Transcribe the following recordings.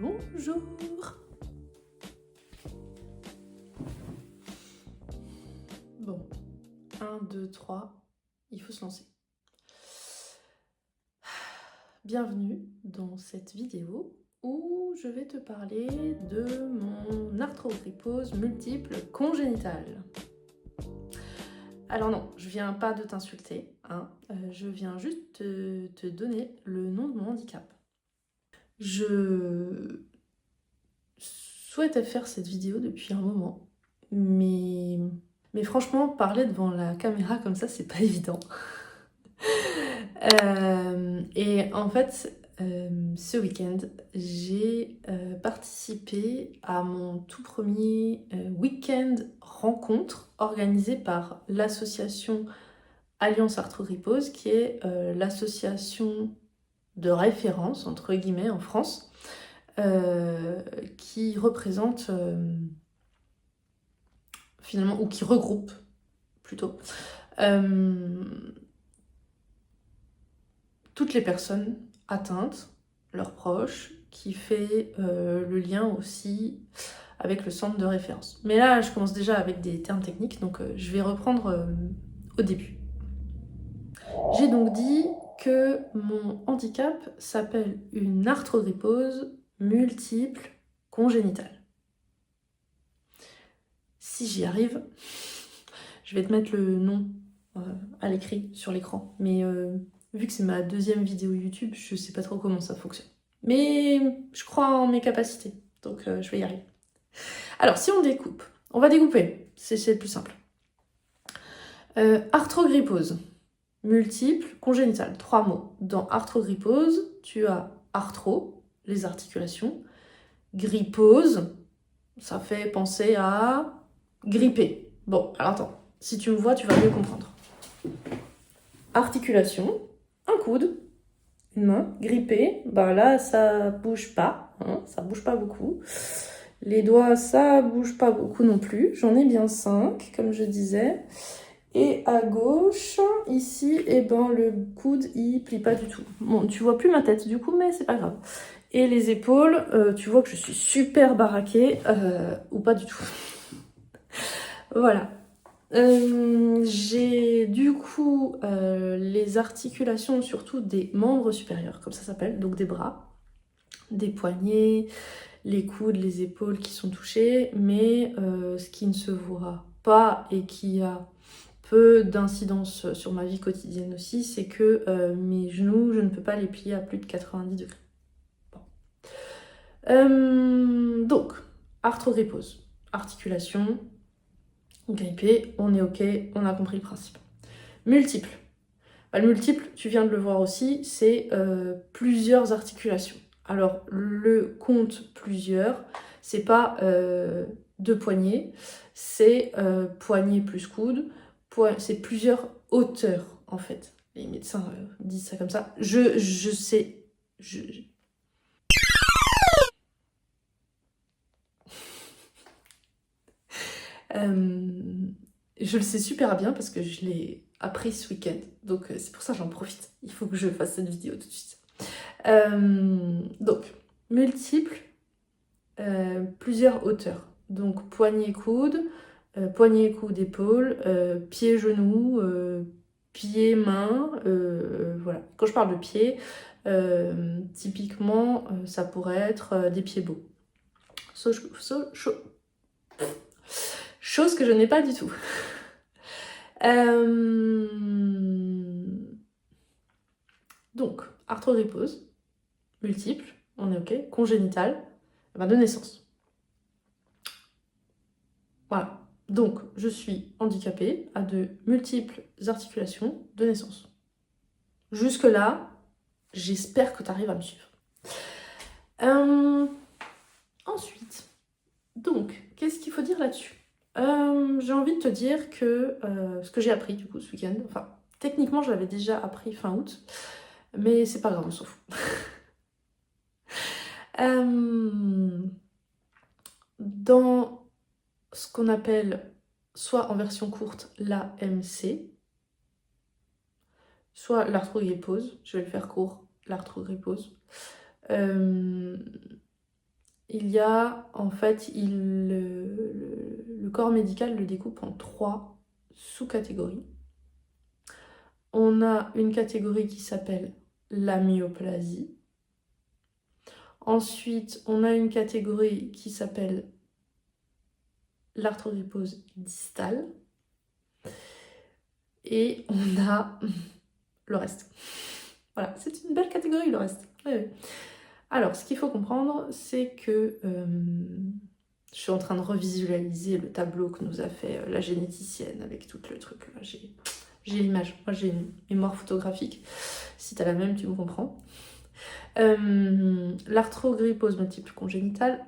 Bonjour. Bon, 1, 2, 3, il faut se lancer. Bienvenue dans cette vidéo où je vais te parler de mon arthrogrypose multiple congénitale. Alors non, je viens pas de t'insulter, hein, je viens juste te donner le nom de mon handicap. Je souhaitais faire cette vidéo depuis un moment, mais franchement, parler devant la caméra comme ça, c'est pas évident. Et en fait, ce week-end, j'ai participé à mon tout premier week-end rencontre organisé par l'association Alliance Arthrogrypose, qui est l'association de référence, entre guillemets, en France, qui représente finalement, ou qui regroupe plutôt, toutes les personnes atteintes, leurs proches, qui fait le lien aussi avec le centre de référence. Mais là, je commence déjà avec des termes techniques, donc je vais reprendre au début. J'ai donc dit que mon handicap s'appelle une arthrogrypose multiple congénitale. Si j'y arrive, je vais te mettre le nom à l'écrit sur l'écran, mais vu que c'est ma deuxième vidéo YouTube, je sais pas trop comment ça fonctionne. Mais je crois en mes capacités, donc je vais y arriver. Alors, si on découpe, on va découper, c'est le plus simple. Arthrogrypose, multiple, congénitale, 3 mots. Dans arthrogrypose, tu as arthro, les articulations, grypose, ça fait penser à gripper. Bon, alors attends, si tu me vois, tu vas mieux comprendre. Articulation, un coude, une main, grippée, bah là ça bouge pas, hein, ça bouge pas beaucoup. Les doigts ça bouge pas beaucoup non plus, j'en ai bien 5 comme je disais. Et à gauche, ici, eh ben, le coude il plie pas du tout. Bon, tu vois plus ma tête du coup, mais c'est pas grave. Et les épaules, tu vois que je suis super baraquée, ou pas du tout. Voilà. J'ai du coup les articulations surtout des membres supérieurs, comme ça s'appelle, donc des bras, des poignets, les coudes, les épaules qui sont touchées, mais ce qui ne se voit pas et qui a peu d'incidence sur ma vie quotidienne aussi, c'est que mes genoux, je ne peux pas les plier à plus de 90 degrés. Bon. Donc, arthrogrypose, articulation, grippé, on est ok, on a compris le principe. Multiple. Bah, le multiple, tu viens de le voir aussi, c'est plusieurs articulations. Alors, le compte plusieurs, c'est pas 2 poignets, c'est poignet plus coude, c'est plusieurs hauteurs en fait. Les médecins disent ça comme ça. Je sais. Je le sais super bien parce que je l'ai appris ce week-end. Donc c'est pour ça que j'en profite. Il faut que je fasse cette vidéo tout de suite. Donc, multiple, plusieurs hauteurs. Donc poignet-coude, poignet-coude, épaule, pied-genou, pied-main. Voilà. Quand je parle de pied, typiquement, ça pourrait être des pieds beaux. Chose que je n'ai pas du tout. Donc, arthrogrypose, multiple, on est ok, congénitale, de naissance. Voilà. Donc, je suis handicapée à de multiples articulations de naissance. Jusque-là, j'espère que tu arrives à me suivre. Ensuite, donc, qu'est-ce qu'il faut dire là-dessus ? J'ai envie de te dire que ce que j'ai appris du coup ce week-end, enfin, techniquement, je l'avais déjà appris fin août, mais c'est pas grave, on s'en fout. Dans ce qu'on appelle soit en version courte l'AMC, soit l'arthrogrypose, je vais le faire court, l'arthrogrypose. il y a, en fait, le corps médical le découpe en 3 sous-catégories. On a une catégorie qui s'appelle la myoplasie. Ensuite, on a une catégorie qui s'appelle l'arthrogrypose distale. Et on a le reste. Voilà, c'est une belle catégorie, le reste. Oui, oui. Alors, ce qu'il faut comprendre, c'est que je suis en train de revisualiser le tableau que nous a fait la généticienne avec tout le truc. J'ai l'image. Moi, j'ai une mémoire photographique. Si tu as la même, tu me comprends. L'arthrogrypose multiple congénitale,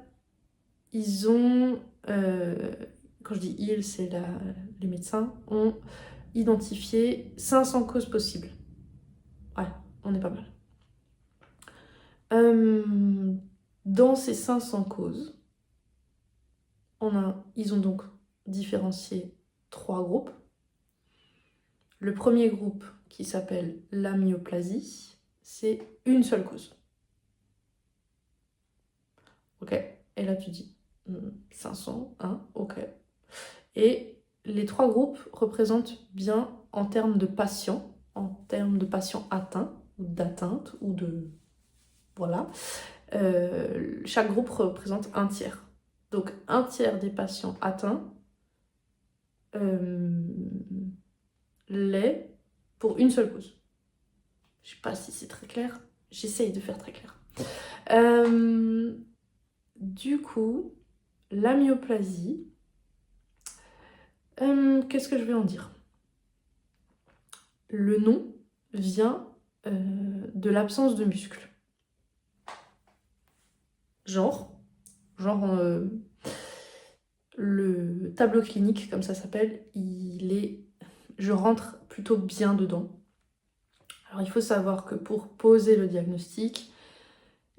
ils ont... quand je dis ils, c'est les médecins, ont identifié 500 causes possibles. Ouais, on est pas mal. Dans ces 500 causes, ils ont donc différencié 3 groupes. Le premier groupe, qui s'appelle la myoplasie, c'est une seule cause. Ok, et là tu dis 500, hein, ok. Et les 3 groupes représentent bien en termes de patients atteints, ou d'atteinte, ou de... Voilà. Chaque groupe représente un tiers. Donc un tiers des patients atteints l'est pour une seule cause. Je sais pas si c'est très clair. J'essaye de faire très clair. Du coup, la myoplasie, qu'est-ce que je vais en dire? Le nom vient de l'absence de muscles. Genre le tableau clinique, comme ça s'appelle, je rentre plutôt bien dedans. Alors il faut savoir que pour poser le diagnostic,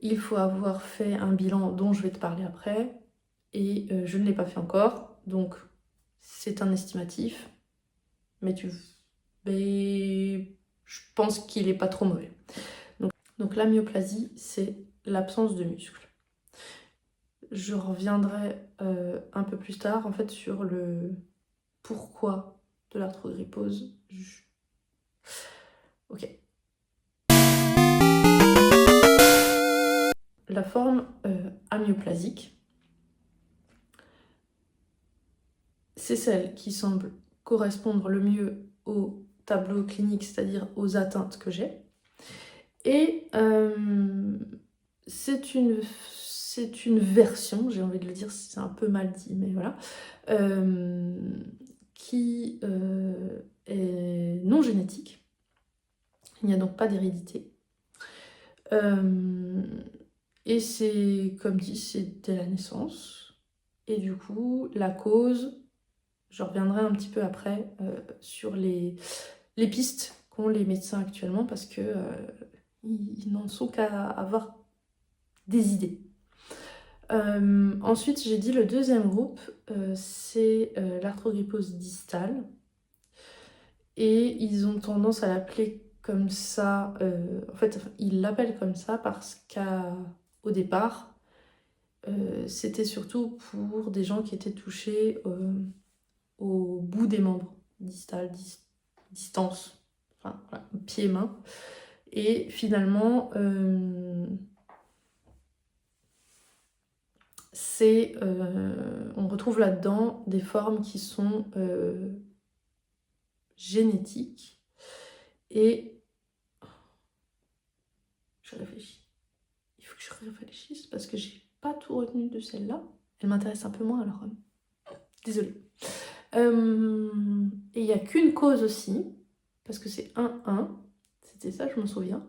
il faut avoir fait un bilan dont je vais te parler après, et je ne l'ai pas fait encore, donc c'est un estimatif, mais je pense qu'il n'est pas trop mauvais. Donc la myoplasie, c'est l'absence de muscles. Je reviendrai un peu plus tard en fait sur le pourquoi de l'arthrogrypose. Ok. La forme amyoplasique, c'est celle qui semble correspondre le mieux au tableau clinique, c'est-à-dire aux atteintes que j'ai. Et c'est une version, j'ai envie de le dire, c'est un peu mal dit, mais voilà, qui est non génétique. Il n'y a donc pas d'hérédité. Et c'est, comme dit, c'est dès la naissance. Et du coup, la cause, je reviendrai un petit peu après sur les pistes qu'ont les médecins actuellement, parce que ils n'en sont qu'à avoir des idées. Ensuite, j'ai dit le deuxième groupe, c'est l'arthrogrypose distale. Et ils ont tendance à l'appeler comme ça. En fait, ils l'appellent comme ça parce qu'au départ, c'était surtout pour des gens qui étaient touchés au bout des membres, distal, distance, enfin, voilà, pieds et mains. Et finalement, on retrouve là-dedans des formes qui sont génétiques. Et je réfléchis. Il faut que je réfléchisse parce que j'ai pas tout retenu de celle-là. Elle m'intéresse un peu moins, alors désolée. Et il n'y a qu'une cause aussi, parce que c'est 1-1. C'était ça, je m'en souviens.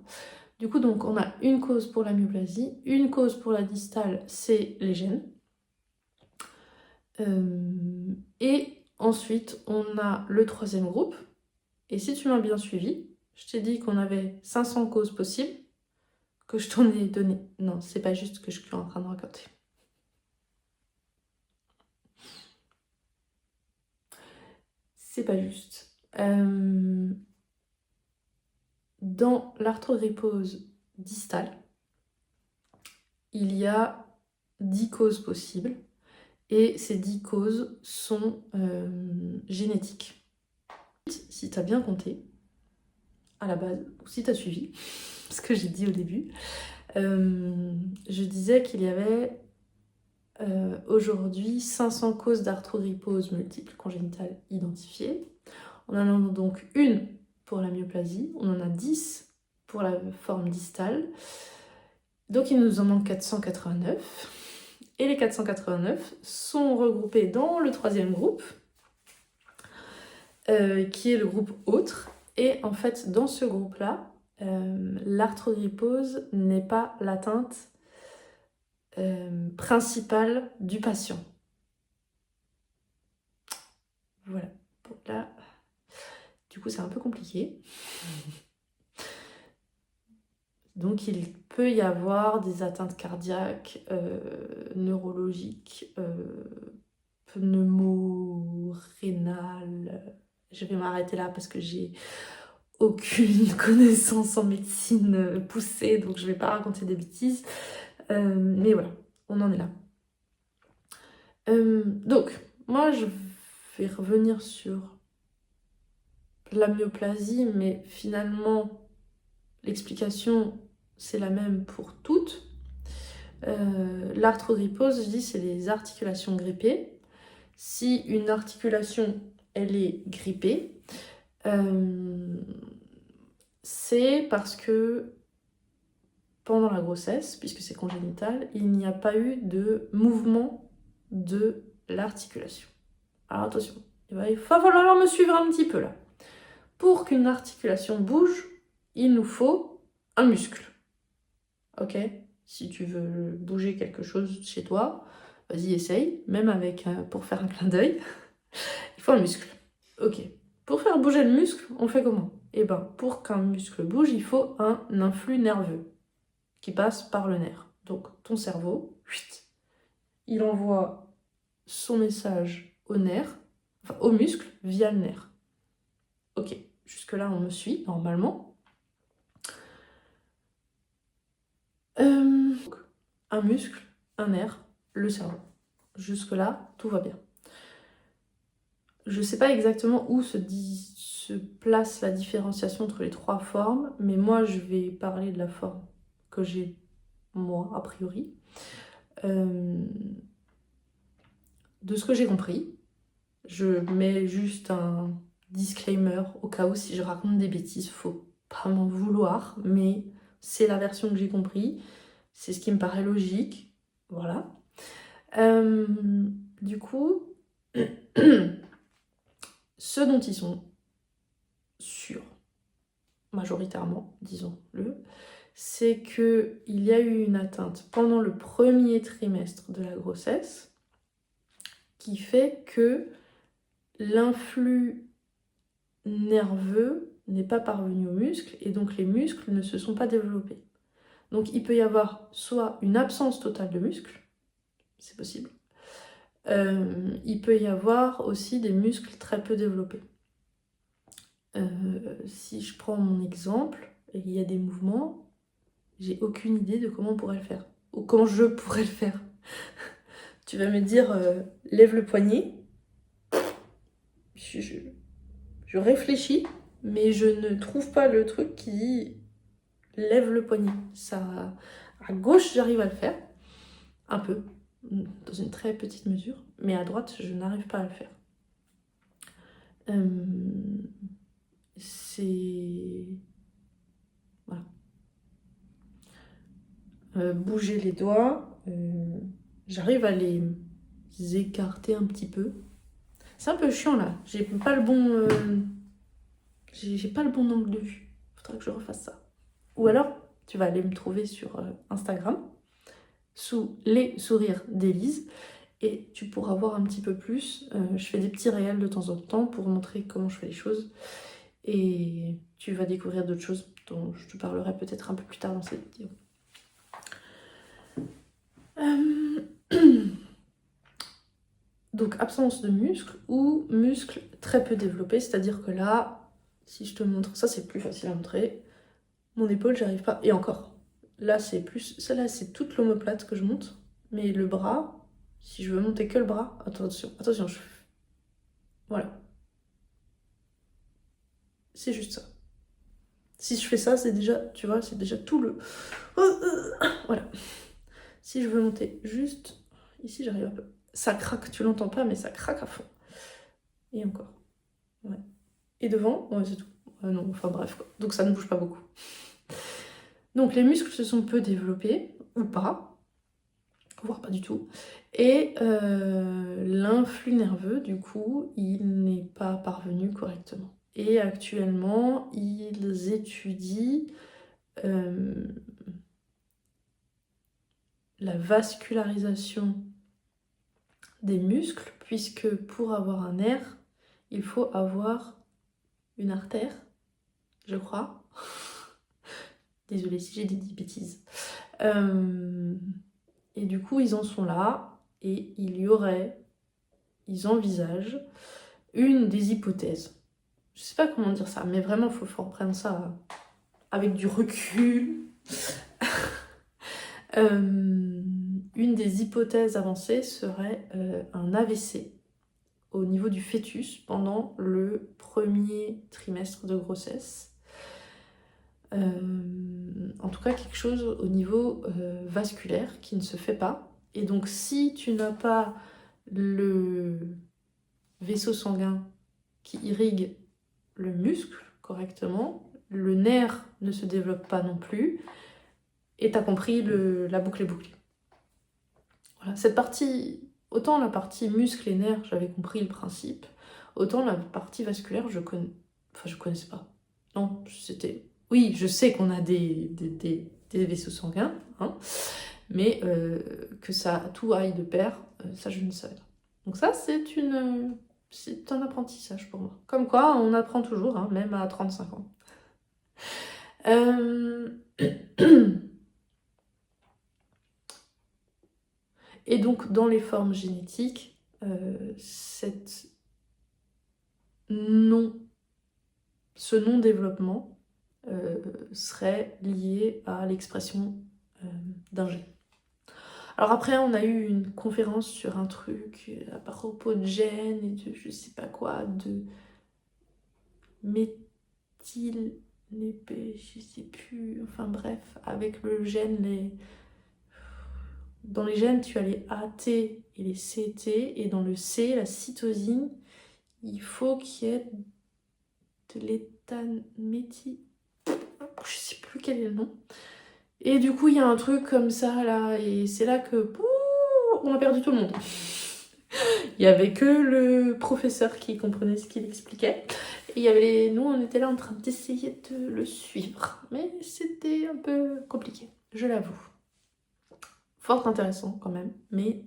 Du coup, donc, on a une cause pour la myoplasie, une cause pour la distale, c'est les gènes. Et ensuite, on a le troisième groupe. Et si tu m'as bien suivi, je t'ai dit qu'on avait 500 causes possibles, que je t'en ai donné. Non, c'est pas juste ce que je suis en train de raconter. C'est pas juste. Dans l'arthrogrypose distale, il y a 10 causes possibles. Et ces 10 causes sont génétiques. Si tu as bien compté, à la base, ou si tu as suivi ce que j'ai dit au début, je disais qu'il y avait aujourd'hui 500 causes d'arthrogrypose multiple congénitale identifiées. On en a donc une pour la myoplasie, on en a 10 pour la forme distale, donc il nous en manque 489. Et les 489 sont regroupés dans le troisième groupe, qui est le groupe autre. Et en fait, dans ce groupe-là, l'arthrogrypose n'est pas l'atteinte principale du patient. Voilà. Bon, là, du coup, c'est un peu compliqué. Donc, il peut y avoir des atteintes cardiaques, neurologiques, pneumo-rénales. Je vais m'arrêter là parce que j'ai aucune connaissance en médecine poussée, donc je vais pas raconter des bêtises. Mais voilà, on en est là. Donc, moi, je vais revenir sur la myoplasie, mais finalement, l'explication, c'est la même pour toutes. L'arthrogrypose, je dis, c'est les articulations grippées. Si une articulation, elle est grippée, c'est parce que pendant la grossesse, puisque c'est congénital, il n'y a pas eu de mouvement de l'articulation. Alors attention, il va falloir me suivre un petit peu là. Pour qu'une articulation bouge, il nous faut un muscle. Ok ? Si tu veux bouger quelque chose chez toi, vas-y, essaye, même avec pour faire un clin d'œil. Il faut un muscle. Ok. Pour faire bouger le muscle, on fait comment ? Eh ben, pour qu'un muscle bouge, il faut un influx nerveux qui passe par le nerf. Donc, ton cerveau, il envoie son message au nerf, enfin au muscle, via le nerf. Ok, jusque-là, on me suit, normalement. Un muscle, un nerf, le cerveau. Jusque-là, tout va bien. Je ne sais pas exactement où se place la différenciation entre les trois formes, mais moi, je vais parler de la forme que j'ai, moi, a priori. De ce que j'ai compris, je mets juste un disclaimer au cas où si je raconte des bêtises, faut pas m'en vouloir, mais c'est la version que j'ai compris, c'est ce qui me paraît logique, voilà. Du coup, ce dont ils sont sûrs, majoritairement, disons-le, c'est qu'il y a eu une atteinte pendant le premier trimestre de la grossesse qui fait que l'influx nerveux n'est pas parvenu aux muscles et donc les muscles ne se sont pas développés. Donc il peut y avoir soit une absence totale de muscles, c'est possible, il peut y avoir aussi des muscles très peu développés. Si je prends mon exemple, et il y a des mouvements, j'ai aucune idée de comment on pourrait le faire, ou comment je pourrais le faire. Tu vas me dire, lève le poignet. Je réfléchis, mais je ne trouve pas le truc qui dit lève le poignet. Ça, à gauche, j'arrive à le faire, un peu, dans une très petite mesure, mais à droite, je n'arrive pas à le faire. C'est... Voilà. Bouger les doigts, j'arrive à les écarter un petit peu. C'est un peu chiant là, j'ai pas le bon angle de vue. Faudrait que je refasse ça. Ou alors, tu vas aller me trouver sur Instagram, sous les sourires d'Élise, et tu pourras voir un petit peu plus. Je fais des petits réels de temps en temps pour montrer comment je fais les choses. Et tu vas découvrir d'autres choses dont je te parlerai peut-être un peu plus tard dans cette vidéo. Donc absence de muscles ou muscles très peu développés, c'est-à-dire que là, si je te montre, ça c'est plus facile à montrer, mon épaule j'arrive pas, et encore, là c'est plus, celle-là c'est toute l'omoplate que je monte, Mais le bras, si je veux monter que le bras, attention, voilà. C'est juste ça. Si je fais ça, c'est déjà, tu vois, c'est déjà tout le... Voilà. Si je veux monter juste... Ici, j'arrive un peu. Ça craque, tu l'entends pas, mais ça craque à fond. Et encore. Ouais. Et devant, ouais, c'est tout. Non, enfin bref, quoi. Donc ça ne bouge pas beaucoup. Donc les muscles se sont peu développés, ou pas, voire pas du tout. Et l'influx nerveux, du coup, il n'est pas parvenu correctement. Et actuellement, ils étudient la vascularisation des muscles, puisque pour avoir un nerf, il faut avoir une artère, je crois. Désolée si j'ai dit des bêtises. Et du coup, ils en sont là, et ils envisagent une des hypothèses. Je sais pas comment dire ça, mais vraiment, il faut reprendre ça avec du recul. Une des hypothèses avancées serait un AVC au niveau du fœtus pendant le premier trimestre de grossesse. En tout cas, quelque chose au niveau vasculaire qui ne se fait pas. Et donc, si tu n'as pas le vaisseau sanguin qui irrigue le muscle correctement, le nerf ne se développe pas non plus, et t'as compris, la boucle est bouclée. Voilà, cette partie, autant la partie muscle et nerfs, j'avais compris le principe, autant la partie vasculaire, je connaissais pas. Non, c'était... Oui, je sais qu'on a des vaisseaux sanguins, hein, mais que ça tout aille de pair, ça je ne savais pas. Donc ça, c'est un apprentissage pour moi. Comme quoi, on apprend toujours, hein, même à 35 ans. Et donc, dans les formes génétiques, ce non-développement serait lié à l'expression d'un gène. Alors après, on a eu une conférence sur un truc à propos de gènes et de je sais pas quoi, de je sais plus, enfin bref, avec le gène, dans les gènes, tu as les AT et les CT, et dans le C, la cytosine, il faut qu'il y ait de l'éthanméthine, je sais plus quel est le nom. Et du coup, il y a un truc comme ça, là, et c'est là que on a perdu tout le monde. Il y avait que le professeur qui comprenait ce qu'il expliquait. Et il y avait nous, on était là en train d'essayer de le suivre. Mais c'était un peu compliqué, je l'avoue. Fort intéressant quand même, mais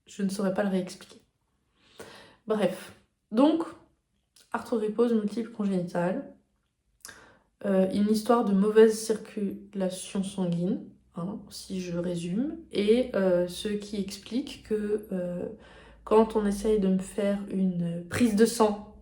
je ne saurais pas le réexpliquer. Bref, donc, arthrogrypose multiple congénitale, une histoire de mauvaise circulation sanguine, hein, si je résume, et ce qui explique que quand on essaye de me faire une prise de sang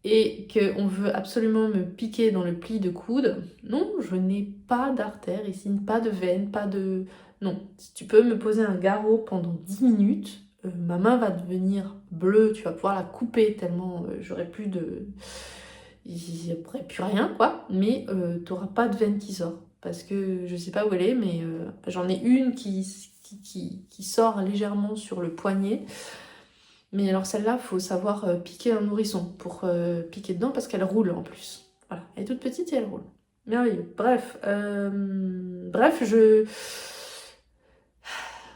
et qu'on veut absolument me piquer dans le pli de coude, non, je n'ai pas d'artère ici, pas de veine, pas de... Non, si tu peux me poser un garrot pendant 10 minutes, ma main va devenir bleue, tu vas pouvoir la couper tellement j'aurai plus de... Il n'y aurait plus rien, quoi, mais t'auras pas de veine qui sort. Parce que je sais pas où elle est, mais j'en ai une qui sort légèrement sur le poignet. Mais alors celle-là, faut savoir piquer un nourrisson pour piquer dedans parce qu'elle roule en plus. Voilà, elle est toute petite et elle roule. Merveilleux. Bref,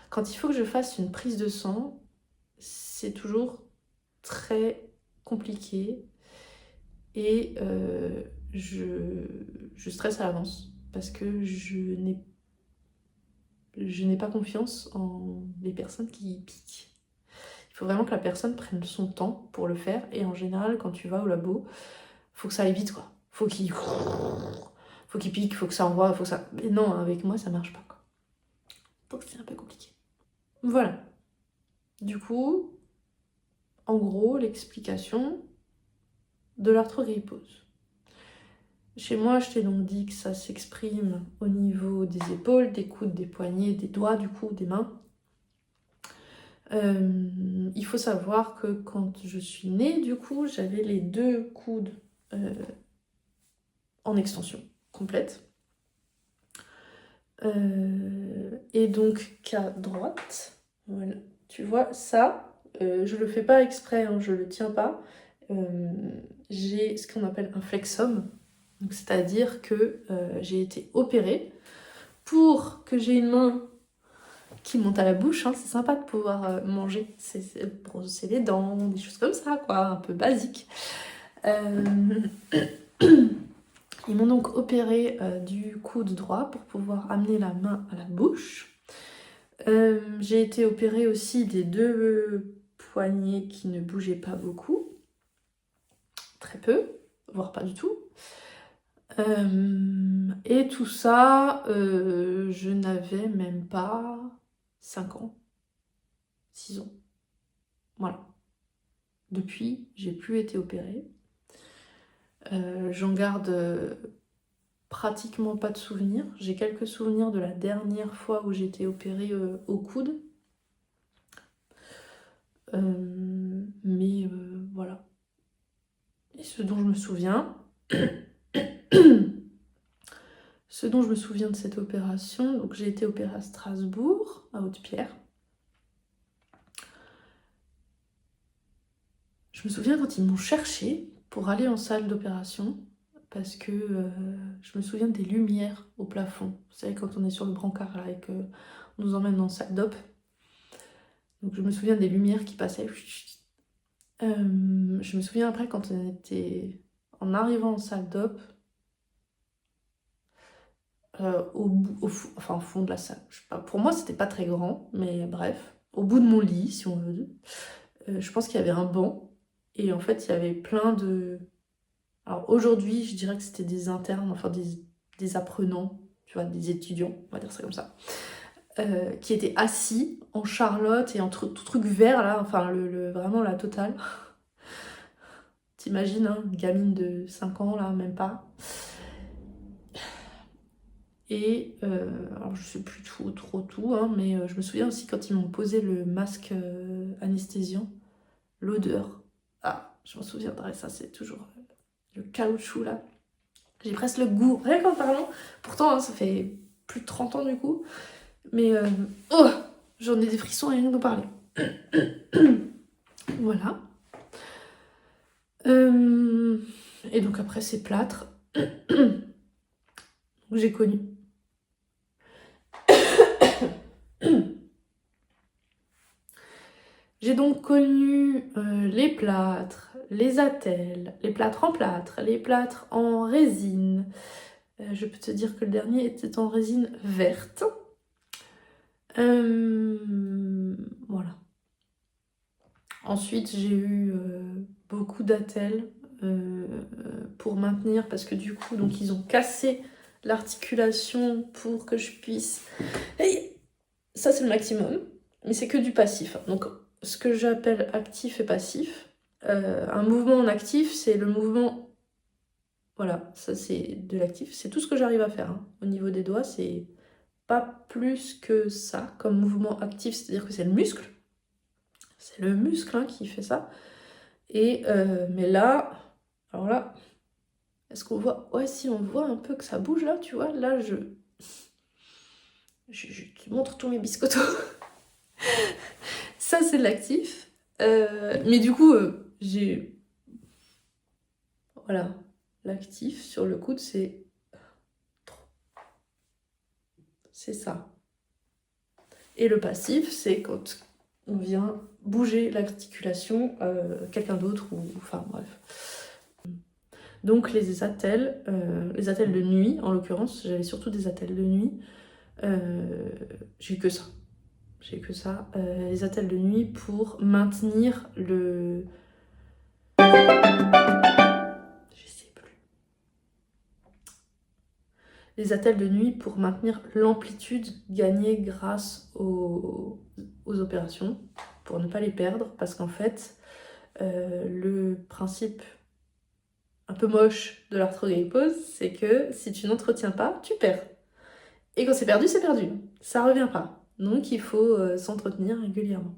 quand il faut que je fasse une prise de sang, c'est toujours très compliqué et je stresse à l'avance parce que je n'ai pas confiance en les personnes qui piquent. Il faut vraiment que la personne prenne son temps pour le faire. Et en général, quand tu vas au labo, faut que ça aille vite, quoi. Faut qu'il pique, faut que ça envoie, faut que ça... Mais non, avec moi, ça marche pas, quoi. Donc c'est un peu compliqué. Voilà. Du coup, en gros, l'explication de l'arthrogrypose. Chez moi, je t'ai donc dit que ça s'exprime au niveau niveau des épaules, des coudes, des poignets, des doigts, du coup, des mains. Il faut savoir que quand je suis née, du coup, j'avais les 2 coudes en extension complète. Et donc, qu'à droite, voilà, tu vois, ça, je le fais pas exprès, hein, je le tiens pas. J'ai ce qu'on appelle un flexum, c'est-à-dire que j'ai été opérée pour que j'ai une main qui monte à la bouche, hein, c'est sympa de pouvoir manger, brosser les dents, des choses comme ça, quoi, un peu basique. Ils m'ont donc opéré du coude droit pour pouvoir amener la main à la bouche. J'ai été opérée aussi des 2 poignets qui ne bougeaient pas beaucoup, très peu, voire pas du tout. Et tout ça, je n'avais même pas 5 ans, 6 ans. Voilà. Depuis, j'ai plus été opérée. J'en garde pratiquement pas de souvenirs. J'ai quelques souvenirs de la dernière fois où j'ai été opérée au coude. Mais voilà. Et ce dont je me souviens... Ce dont je me souviens de cette opération, donc j'ai été opérée à Strasbourg, à Haute-Pierre. Je me souviens quand ils m'ont cherchée pour aller en salle d'opération, parce que je me souviens des lumières au plafond. Vous savez, quand on est sur le brancard là, et qu'on nous emmène dans la salle d'op. Donc je me souviens des lumières qui passaient. Je me souviens après quand on était en arrivant en salle d'op, au fond de la salle. Je sais pas, pour moi, c'était pas très grand, mais bref, au bout de mon lit, si on veut. Je pense qu'il y avait un banc, et en fait, il y avait plein de... Alors aujourd'hui, je dirais que c'était des internes, enfin des apprenants, tu vois, des étudiants, on va dire ça comme ça, qui étaient assis en charlotte et en tout truc vert, là, enfin, vraiment la totale. T'imagines, hein, une gamine de 5 ans, là, même pas. Et alors je sais plus trop tout, hein, mais je me souviens aussi quand ils m'ont posé le masque anesthésiant, l'odeur. Ah, je m'en souviendrai, ça c'est toujours le caoutchouc là. J'ai presque le goût, rien qu'en parlant. Pourtant, hein, ça fait plus de 30 ans du coup. Mais oh, j'en ai des frissons rien que d'en parler. Voilà. Et donc après, c'est plâtre. J'ai connu. J'ai donc connu les plâtres, les attelles, les plâtres en plâtre, les plâtres en résine. Je peux te dire que le dernier était en résine verte. Voilà. Ensuite, j'ai eu beaucoup d'attelles pour maintenir, parce que du coup, donc, ils ont cassé l'articulation pour que je puisse... Hey, ça, c'est le maximum, mais c'est que du passif. Donc, ce que j'appelle actif et passif. Un mouvement en actif, c'est le mouvement... Voilà, ça c'est de l'actif. C'est tout ce que j'arrive à faire. Hein. Au niveau des doigts, c'est pas plus que ça comme mouvement actif, c'est-à-dire que c'est le muscle. C'est le muscle hein, qui fait ça. Et mais là, alors là, est-ce qu'on voit? Ouais, si on voit un peu que ça bouge là, tu vois. Là, je te montre tous mes biscottos. Ça, c'est de l'actif. Mais du coup, j'ai... Voilà. L'actif sur le coude, c'est ça. Et le passif, c'est quand on vient bouger l'articulation, quelqu'un d'autre, ou enfin bref. Donc les attelles de nuit, en l'occurrence, j'avais surtout des attelles de nuit. J'ai eu que ça. Les attelles de nuit pour maintenir le... Je sais plus. Les attelles de nuit pour maintenir l'amplitude gagnée grâce aux opérations, pour ne pas les perdre, parce qu'en fait, le principe un peu moche de l'arthrogrypose, c'est que si tu n'entretiens pas, tu perds. Et quand c'est perdu, ça revient pas. Donc il faut s'entretenir régulièrement.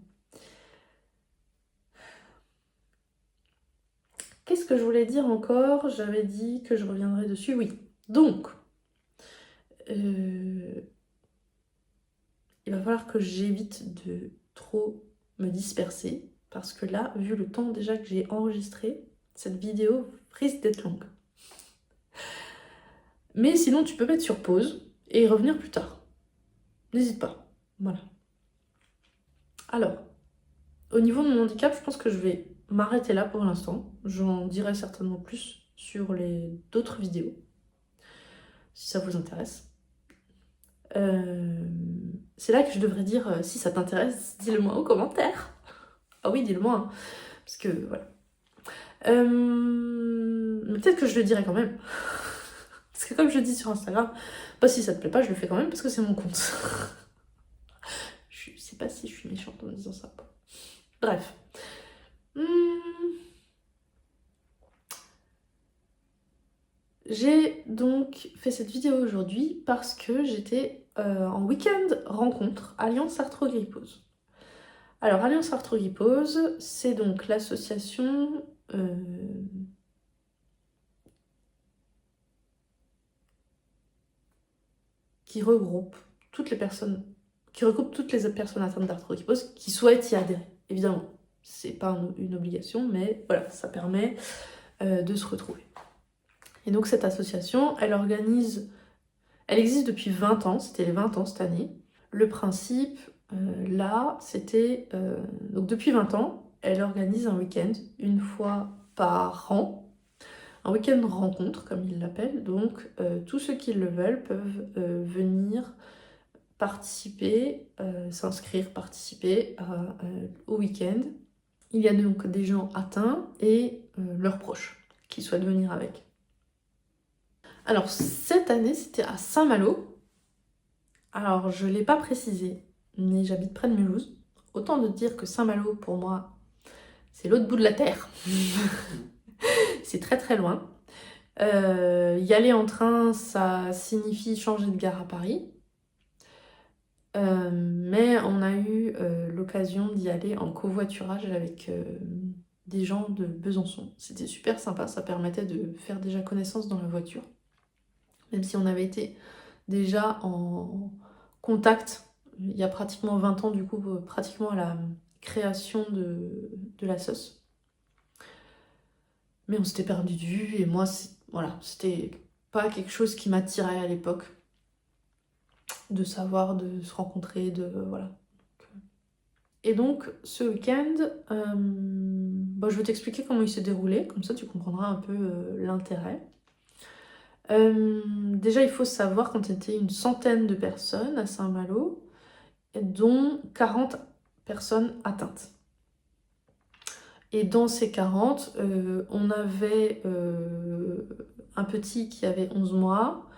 Qu'est-ce que je voulais dire encore? J'avais dit que je reviendrai dessus, oui. Donc, il va falloir que j'évite de trop me disperser, parce que là, vu le temps déjà que j'ai enregistré, cette vidéo risque d'être longue. Mais sinon, tu peux mettre sur pause et revenir plus tard. N'hésite pas. Voilà. Alors, au niveau de mon handicap, je pense que je vais m'arrêter là pour l'instant. J'en dirai certainement plus sur les d'autres vidéos, si ça vous intéresse. C'est là que je devrais dire, si ça t'intéresse, dis-le moi en commentaire. Ah oui, dis-le moi, hein, parce que voilà. Mais peut-être que je le dirai quand même. Parce que comme je dis sur Instagram, bah si ça te plaît pas, je le fais quand même parce que c'est mon compte. Je sais pas si je suis méchante en disant ça. Bref. J'ai donc fait cette vidéo aujourd'hui parce que j'étais en week-end rencontre Alliance Arthrogrypose. Alors Alliance Arthrogrypose, c'est donc l'association qui regroupe toutes les personnes atteintes d'arthrogrypose qui souhaitent y adhérer. Évidemment, c'est pas une obligation, mais voilà, ça permet de se retrouver. Et donc cette association, elle existe depuis 20 ans, c'était les 20 ans cette année. Le principe, là, c'était... donc depuis 20 ans, elle organise un week-end, une fois par an, un week-end rencontre, comme ils l'appellent. Donc tous ceux qui le veulent peuvent venir participer, s'inscrire, participer au week-end. Il y a donc des gens atteints et leurs proches qui souhaitent venir avec. Alors cette année, c'était à Saint-Malo. Alors je ne l'ai pas précisé, mais j'habite près de Mulhouse. Autant de dire que Saint-Malo, pour moi, c'est l'autre bout de la terre. C'est très très loin. Y aller en train, ça signifie changer de gare à Paris. Mais on a eu l'occasion d'y aller en covoiturage avec des gens de Besançon. C'était super sympa, ça permettait de faire déjà connaissance dans la voiture. Même si on avait été déjà en contact il y a pratiquement 20 ans, du coup, pratiquement à la création de la sauce. Mais on s'était perdu de vue et moi, voilà, c'était pas quelque chose qui m'attirait à l'époque. De savoir, de se rencontrer, voilà. Et donc, ce week-end, je vais t'expliquer comment il s'est déroulé, comme ça tu comprendras un peu l'intérêt. Déjà, il faut savoir qu'on était une centaine de personnes à Saint-Malo, dont 40 personnes atteintes. Et dans ces 40, on avait un petit qui avait 11 mois,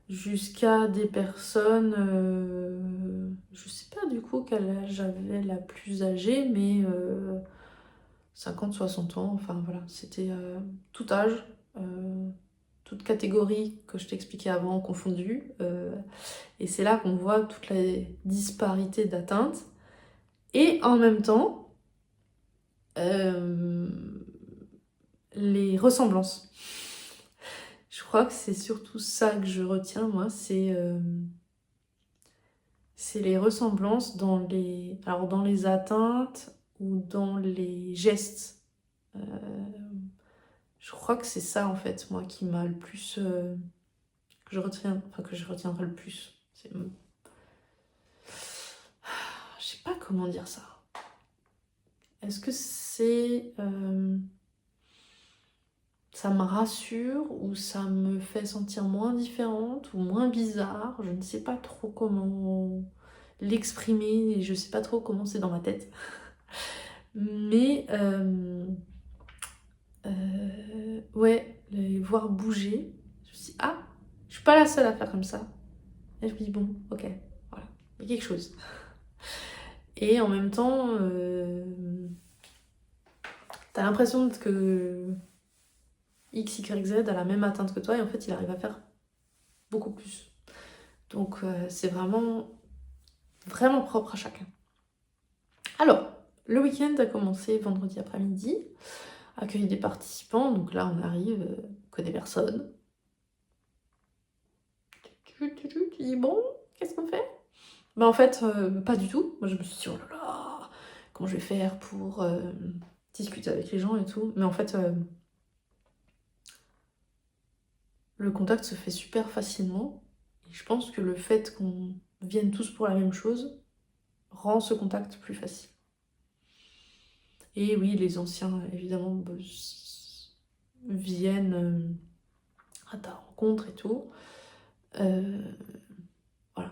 jusqu'à des personnes, je sais pas du coup quel âge j'avais la plus âgée, mais 50-60 ans, enfin voilà, c'était tout âge, toute catégorie que je t'expliquais avant confondue, et c'est là qu'on voit toute la disparité d'atteinte, et en même temps, les ressemblances. Je crois que c'est surtout ça que je retiens, moi, c'est les ressemblances dans les atteintes ou dans les gestes. Je crois que c'est ça, en fait, moi, qui m'a le plus... que je retiendrai le plus. Je sais pas comment dire ça. Est-ce que c'est... ça me rassure ou ça me fait sentir moins différente ou moins bizarre? Je ne sais pas trop comment l'exprimer et je sais pas trop comment c'est dans ma tête. Mais ouais, les voir bouger, je me suis dit, ah, je suis pas la seule à faire comme ça. Et je me dis, bon, ok, voilà, il y a quelque chose. Et en même temps, t'as l'impression que X, Y, Z a la même atteinte que toi et en fait, il arrive à faire beaucoup plus. Donc c'est vraiment propre à chacun. Alors, le week-end a commencé vendredi après-midi, accueil des participants, donc là on arrive, connaît personne. Tu dis bon, qu'est-ce qu'on fait? Bah en fait, pas du tout. Moi je me suis dit, oh là là, comment je vais faire pour discuter avec les gens et tout. Mais en fait, le contact se fait super facilement. Et je pense que le fait qu'on vienne tous pour la même chose rend ce contact plus facile. Et oui, les anciens, évidemment, viennent à ta rencontre et tout. Voilà.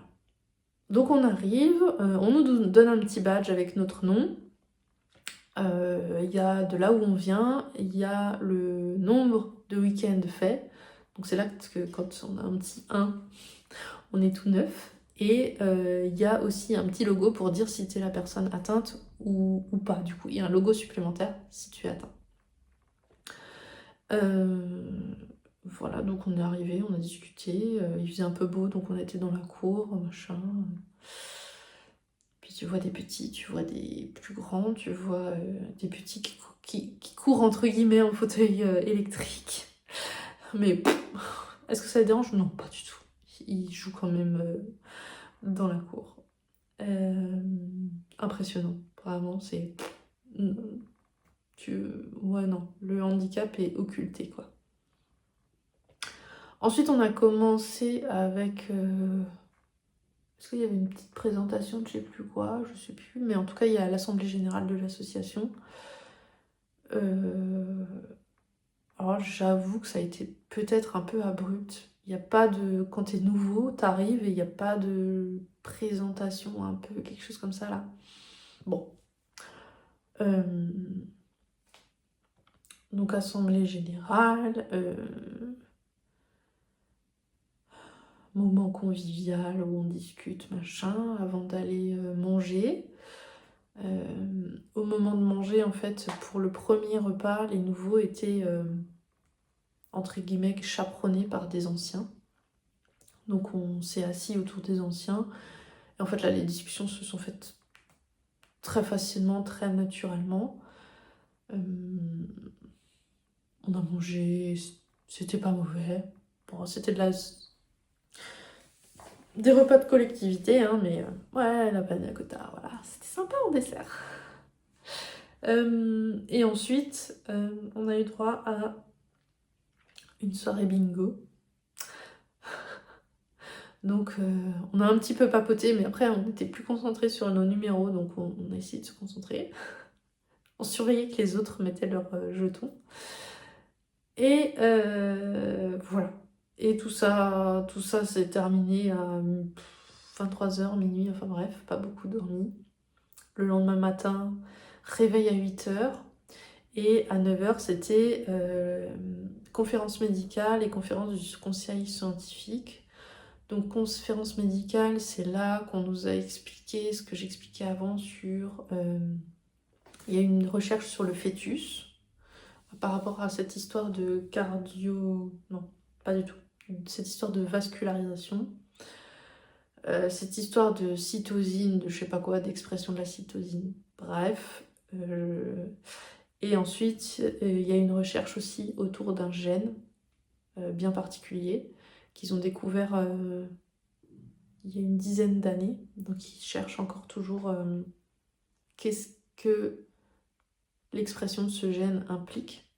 Donc on arrive, on nous donne un petit badge avec notre nom. Il y a de là où on vient, il y a le nombre de week-ends faits. Donc c'est là que quand on a un petit 1, on est tout neuf. Et il y a aussi un petit logo pour dire si tu es la personne atteinte ou pas. Du coup, il y a un logo supplémentaire si tu es atteint. Voilà, donc on est arrivé, on a discuté. Il faisait un peu beau, donc on était dans la cour, machin. Puis tu vois des petits, tu vois des plus grands, tu vois des petits qui courent entre guillemets en fauteuil électrique. Mais est-ce que ça les dérange? Non, pas du tout. Ils jouent quand même dans la cour. Impressionnant, vraiment, c'est... Ouais, non, le handicap est occulté, quoi. Ensuite, on a commencé avec... Est-ce qu'il y avait une petite présentation de je sais plus quoi, je sais plus, mais en tout cas, il y a l'assemblée générale de l'association. Alors, j'avoue que ça a été peut-être un peu abrupt. Il n'y a pas de... Quand t'es nouveau, t'arrives et il n'y a pas de présentation, un peu, quelque chose comme ça, là. Bon. Donc, assemblée générale, moment convivial où on discute, machin, avant d'aller manger. Au moment de manger, en fait, pour le premier repas, les nouveaux étaient, entre guillemets, chaperonnés par des anciens. Donc on s'est assis autour des anciens. Et en fait, là, les discussions se sont faites très facilement, très naturellement. On a mangé, c'était pas mauvais. Bon, c'était des repas de collectivité, hein, mais ouais, la panna cotta, voilà, c'était sympa en dessert. Et ensuite, on a eu droit à une soirée bingo. Donc on a un petit peu papoté, mais après on était plus concentrés sur nos numéros, donc on a essayé de se concentrer. On surveillait que les autres mettaient leurs jetons. Et voilà. Et tout ça s'est terminé à 23h, minuit, enfin bref, pas beaucoup dormi. Le lendemain matin, réveil à 8h. Et à 9h, c'était conférence médicale et conférence du conseil scientifique. Donc conférence médicale, c'est là qu'on nous a expliqué ce que j'expliquais avant sur... il y a une recherche sur le fœtus par rapport à cette histoire de cardio... Non, pas du tout. Cette histoire de vascularisation. Cette histoire de cytosine, de je sais pas quoi, d'expression de la cytosine. Bref. Et ensuite, il y a une recherche aussi autour d'un gène bien particulier qu'ils ont découvert il y a une dizaine d'années. Donc ils cherchent encore toujours qu'est-ce que l'expression de ce gène implique.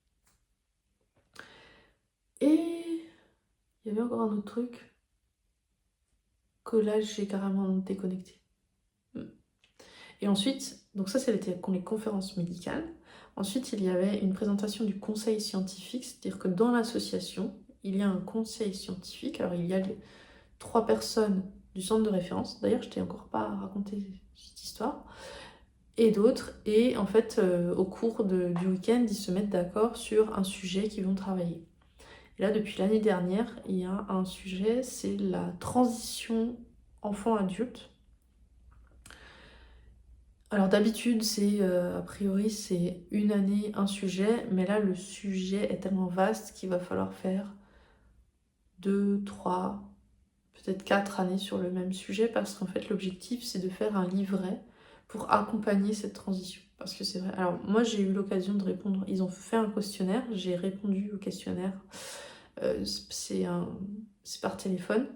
Et il y avait encore un autre truc que là j'ai carrément déconnecté. Et ensuite, donc ça c'était les conférences médicales. Ensuite, il y avait une présentation du conseil scientifique, c'est-à-dire que dans l'association, il y a un conseil scientifique. Alors il y a 3 personnes du centre de référence. D'ailleurs, je t'ai encore pas raconté cette histoire. Et d'autres. Et en fait, au cours du week-end, ils se mettent d'accord sur un sujet qu'ils vont travailler. Et là, depuis l'année dernière, il y a un sujet, c'est la transition enfant-adulte. Alors d'habitude, a priori, c'est une année, un sujet, mais là, le sujet est tellement vaste qu'il va falloir faire 2, 3, peut-être 4 années sur le même sujet, parce qu'en fait l'objectif c'est de faire un livret pour accompagner cette transition. Parce que c'est vrai, alors moi j'ai eu l'occasion de répondre, ils ont fait un questionnaire, j'ai répondu au questionnaire, c'est par téléphone,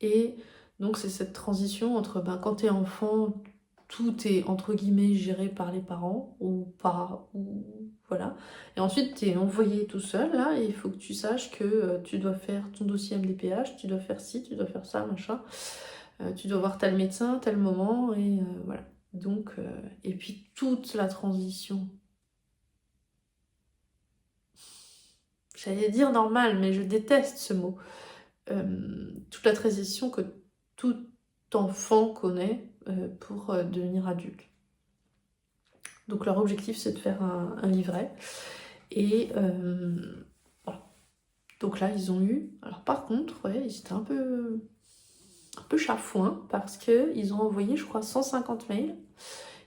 et donc c'est cette transition entre quand t'es enfant, tout est entre guillemets géré par les parents, ou pas, ou voilà. Et ensuite t'es envoyé tout seul là, et il faut que tu saches que tu dois faire ton dossier MDPH, tu dois faire ci, tu dois faire ça, machin. Tu dois voir tel médecin, tel moment, et voilà. Donc, et puis toute la transition. J'allais dire normal, mais je déteste ce mot. Toute la transition que tout enfant connaît pour devenir adulte. Donc leur objectif c'est de faire un livret. Et voilà. Donc là ils ont eu... Alors par contre, ouais, ils étaient un peu chafouins parce qu'ils ont envoyé je crois 150 mails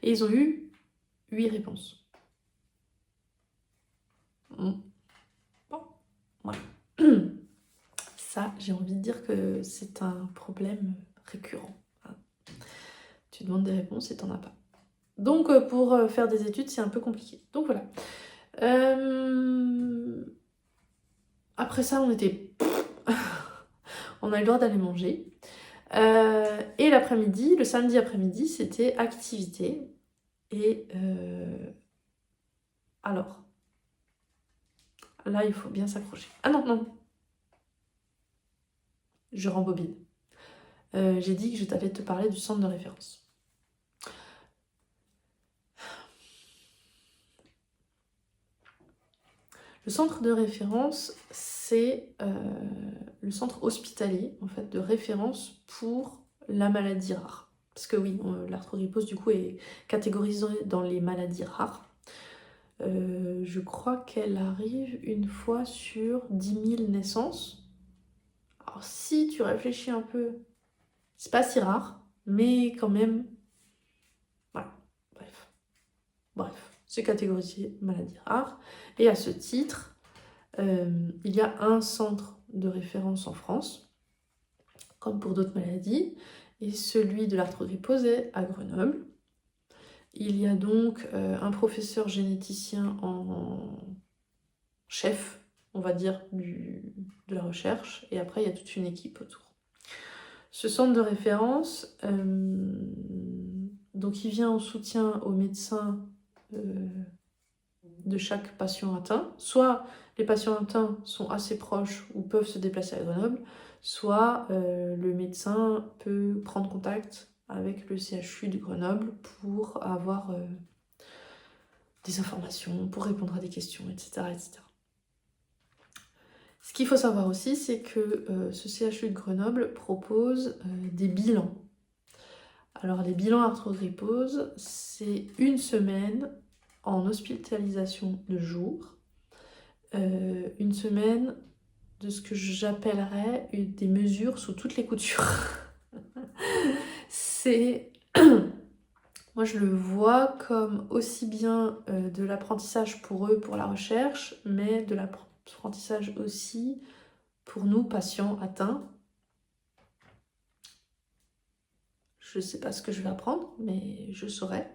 et ils ont eu 8 réponses. Bon, voilà. Ça, j'ai envie de dire que c'est un problème récurrent. Tu demandes des réponses et t'en as pas. Donc pour faire des études, c'est un peu compliqué. Donc voilà. Après ça, on était... on a eu le droit d'aller manger. Et l'après-midi, le samedi après-midi, c'était activité. Et alors, là, il faut bien s'accrocher. Ah non, non. Je rembobine. J'ai dit que je t'allais te parler du centre de référence. Le centre de référence, c'est le centre hospitalier en fait, de référence pour la maladie rare. Parce que oui, l'arthrogrypose du coup est catégorisée dans les maladies rares. Je crois qu'elle arrive une fois sur 10 000 naissances. Alors si tu réfléchis un peu, c'est pas si rare, mais quand même, voilà, bref, c'est catégorisé maladie rare. Et à ce titre, il y a un centre de référence en France, comme pour d'autres maladies, et celui de l'arthrogrypose est à Grenoble. Il y a donc un professeur généticien en chef, on va dire, de la recherche, et après il y a toute une équipe autour. Ce centre de référence, donc il vient en soutien aux médecins de chaque patient atteint. Soit les patients atteints sont assez proches ou peuvent se déplacer à Grenoble, soit le médecin peut prendre contact avec le CHU de Grenoble pour avoir des informations, pour répondre à des questions, etc. etc. Ce qu'il faut savoir aussi, c'est que ce CHU de Grenoble propose des bilans. Alors les bilans arthrogrypose, c'est 1 semaine en hospitalisation de jour, 1 semaine de ce que j'appellerais des mesures sous toutes les coutures. C'est... Moi je le vois comme aussi bien de l'apprentissage pour eux, pour la recherche, mais de l'apprentissage aussi pour nous, patients atteints. Je ne sais pas ce que je vais apprendre, mais je saurai.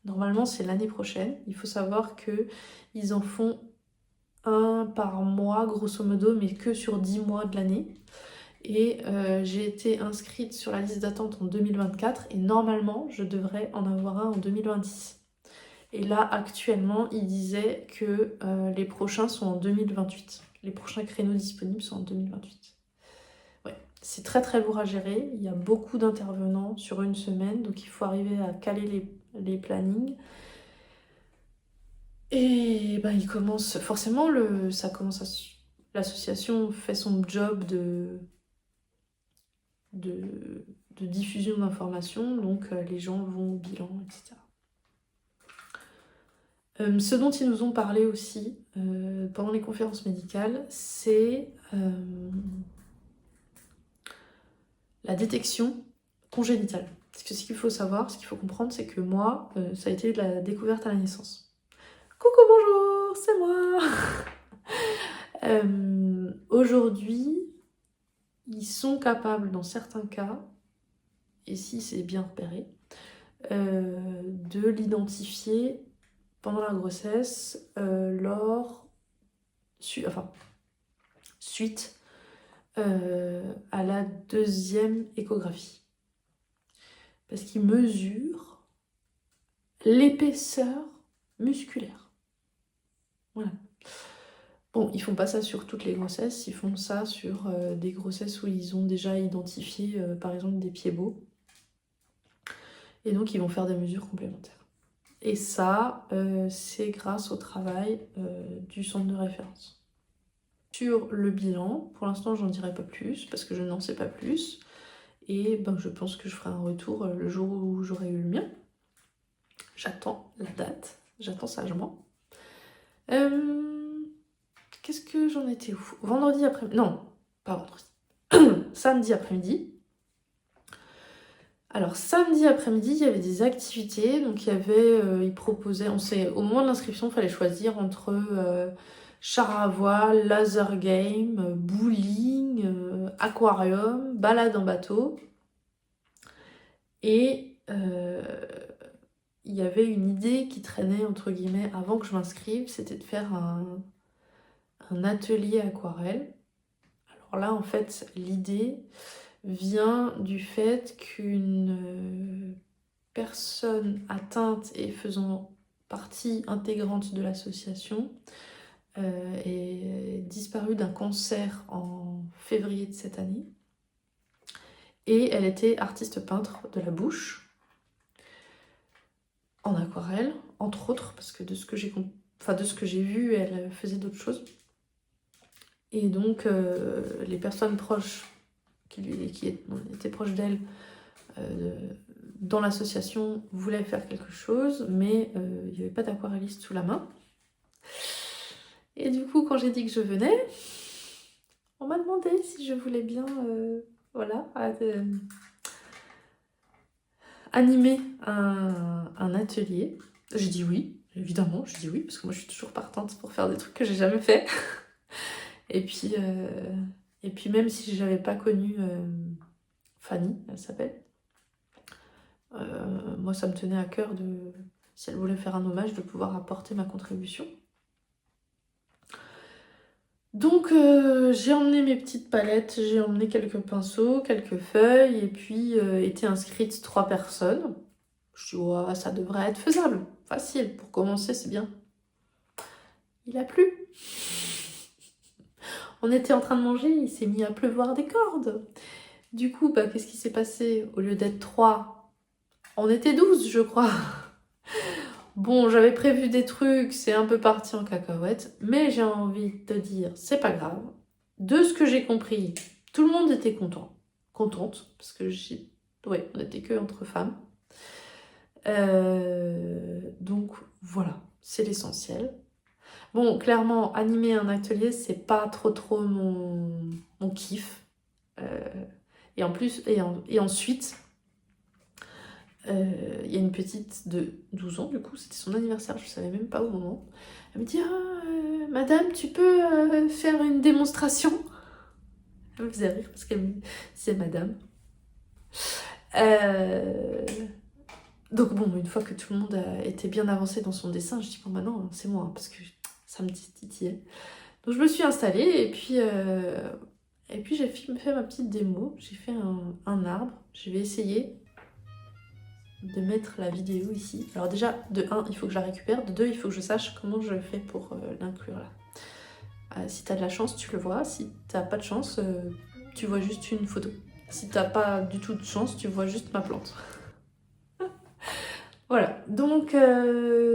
Normalement, c'est l'année prochaine. Il faut savoir qu'ils en font 1 par mois, grosso modo, mais que sur 10 mois de l'année. Et j'ai été inscrite sur la liste d'attente en 2024 et normalement, je devrais en avoir un en 2026. Et là, actuellement, il disait que les prochains sont en 2028. Les prochains créneaux disponibles sont en 2028. Ouais, c'est très très lourd à gérer. Il y a beaucoup d'intervenants sur 1 semaine, donc il faut arriver à caler les plannings. Et ben, il commence forcément, l'association fait son job de diffusion d'informations, donc les gens vont au bilan, etc. Ce dont ils nous ont parlé aussi pendant les conférences médicales, c'est la détection congénitale. Parce que ce qu'il faut savoir, ce qu'il faut comprendre, c'est que moi, ça a été de la découverte à la naissance. Coucou, bonjour, c'est moi. Aujourd'hui, ils sont capables, dans certains cas, et si c'est bien repéré, de l'identifier pendant la grossesse, suite à la deuxième échographie. Parce qu'ils mesurent l'épaisseur musculaire. Voilà. Bon, ils font pas ça sur toutes les grossesses, ils font ça sur des grossesses où ils ont déjà identifié, par exemple, des pieds beaux. Et donc, ils vont faire des mesures complémentaires. Et ça, c'est grâce au travail du centre de référence. Sur le bilan, pour l'instant, j'en dirai pas plus, parce que je n'en sais pas plus. Et ben, je pense que je ferai un retour le jour où j'aurai eu le mien. J'attends la date, j'attends sagement. Qu'est-ce que j'en étais où? Vendredi après-midi. Non, pas vendredi. Samedi après-midi. Alors, samedi après-midi, il y avait des activités. Donc, il y avait, ils proposaient, au moment de l'inscription, il fallait choisir entre char à voile, laser game, bowling, aquarium, balade en bateau. Et il y avait une idée qui traînait, entre guillemets, avant que je m'inscrive, c'était de faire un atelier aquarelle. Alors là, en fait, l'idée vient du fait qu'une personne atteinte et faisant partie intégrante de l'association est disparue d'un cancer en février de cette année. Et elle était artiste peintre de la bouche, en aquarelle, entre autres, parce que de ce que j'ai vu, elle faisait d'autres choses. Et donc, les personnes proches qui étaient proches d'elle dans l'association voulaient faire quelque chose, mais il n'y avait pas d'aquarelliste sous la main. Et du coup, quand j'ai dit que je venais, on m'a demandé si je voulais bien animer un atelier. J'ai dit oui, évidemment, j'ai dit oui, parce que moi je suis toujours partante pour faire des trucs que j'ai jamais fait. Et puis même si j'avais pas connu Fanny, elle s'appelle, moi ça me tenait à cœur si elle voulait faire un hommage, de pouvoir apporter ma contribution. Donc j'ai emmené mes petites palettes, j'ai emmené quelques pinceaux, quelques feuilles, et puis étaient inscrites 3 personnes. Je dis, ouais, ça devrait être faisable, facile, pour commencer, c'est bien. Il a plu. On était en train de manger, il s'est mis à pleuvoir des cordes. Du coup, qu'est-ce qui s'est passé? Au lieu d'être 3, on était 12, je crois. Bon, j'avais prévu des trucs, c'est un peu parti en cacahuète, mais j'ai envie de te dire, c'est pas grave. De ce que j'ai compris, tout le monde était contente, parce que on était que entre femmes. Donc voilà, c'est l'essentiel. Bon, clairement, animer un atelier, c'est pas trop mon kiff. Et en plus, et ensuite, il y a une petite de 12 ans, du coup, c'était son anniversaire, je savais même pas au moment. Elle me dit, madame, tu peux faire une démonstration? Elle me faisait rire parce qu'elle me disait madame. Donc bon, une fois que tout le monde a été bien avancé dans son dessin, je dis bon maintenant c'est moi, parce que ça me titillait. Donc je me suis installée et puis j'ai fait ma petite démo. J'ai fait un arbre. Je vais essayer de mettre la vidéo ici. Alors déjà, de 1, il faut que je la récupère. De 2, il faut que je sache comment je fais pour l'inclure là. Si t'as de la chance, tu le vois. Si t'as pas de chance, tu vois juste une photo. Si t'as pas du tout de chance, tu vois juste ma plante. Voilà, donc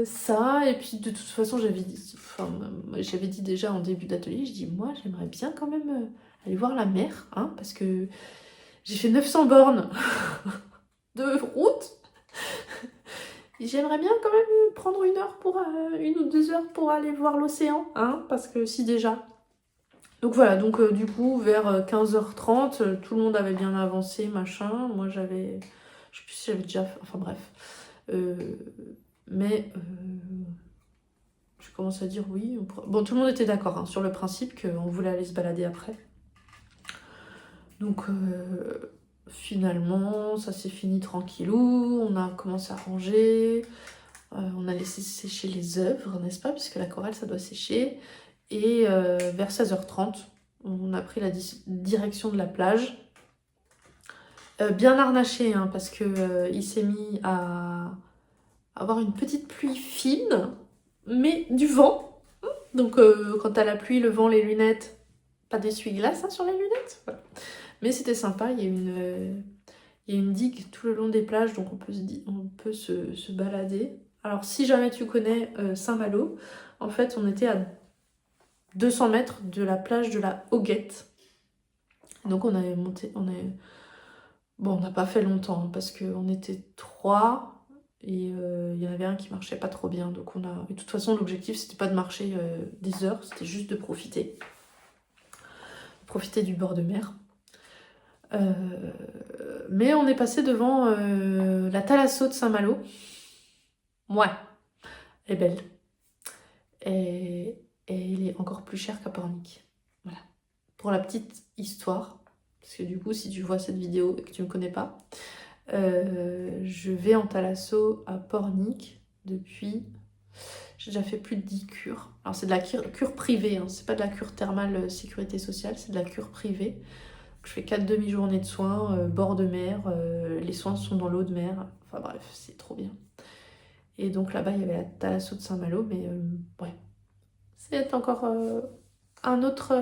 ça, et puis de toute façon j'avais dit déjà en début d'atelier, je dis moi j'aimerais bien quand même aller voir la mer, hein, parce que j'ai fait 900 bornes de route, et j'aimerais bien quand même prendre 1 ou 2 heures pour aller voir l'océan, hein, parce que si déjà. Donc voilà, donc du coup vers 15h30, tout le monde avait bien avancé, machin, moi je sais plus si j'avais déjà, enfin bref. Mais je commence à dire oui. Bon, tout le monde était d'accord sur le principe qu'on voulait aller se balader après. Donc finalement, ça s'est fini tranquillou, on a commencé à ranger, on a laissé sécher les œuvres, n'est-ce pas? Puisque l'aquarelle, ça doit sécher. Et vers 16h30, on a pris la direction de la plage. Bien harnaché, hein, parce que il s'est mis à avoir une petite pluie fine, mais du vent. Donc quand t'as la pluie, le vent, les lunettes, pas d'essuie-glace hein, sur les lunettes. Voilà. Mais c'était sympa, il y a une digue tout le long des plages, donc on peut se balader. Alors si jamais tu connais Saint-Malo, en fait on était à 200 mètres de la plage de la Hoguette. Donc on avait monté, bon on n'a pas fait longtemps, hein, parce qu'on était 3, et il y en avait un qui marchait pas trop bien. Donc et de toute façon l'objectif c'était pas de marcher des heures, c'était juste de profiter du bord de mer. Mais on est passé devant la Thalasso de Saint-Malo. Ouais, elle est belle. Et il est encore plus cher qu'à Pornic. Voilà. Pour la petite histoire, parce que du coup, si tu vois cette vidéo et que tu ne me connais pas, je vais en thalasso à Pornic depuis... J'ai déjà fait plus de 10 cures. Alors c'est de la cure privée, hein. C'est pas de la cure thermale sécurité sociale, c'est de la cure privée. Je fais 4 demi-journées de soins, bord de mer, les soins sont dans l'eau de mer. Enfin bref, c'est trop bien. Et donc là-bas, il y avait la thalasso de Saint-Malo, mais ouais, c'est encore un autre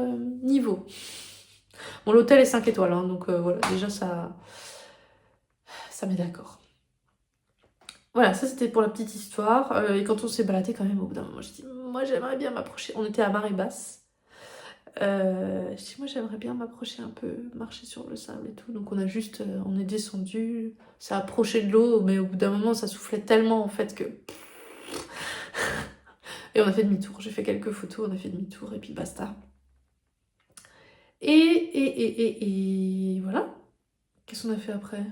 niveau. Bon, l'hôtel est 5 étoiles, hein, donc voilà, déjà ça met d'accord. Voilà, ça c'était pour la petite histoire. Et quand on s'est baladé quand même, au bout d'un moment, j'ai dit, moi j'aimerais bien m'approcher. On était à marée basse. Je dis, moi j'aimerais bien m'approcher un peu, marcher sur le sable et tout. Donc on est descendu, ça approchait de l'eau, mais au bout d'un moment ça soufflait tellement en fait que... Et on a fait demi-tour, j'ai fait quelques photos, on a fait demi-tour et puis basta. Et voilà. Qu'est-ce qu'on a fait après?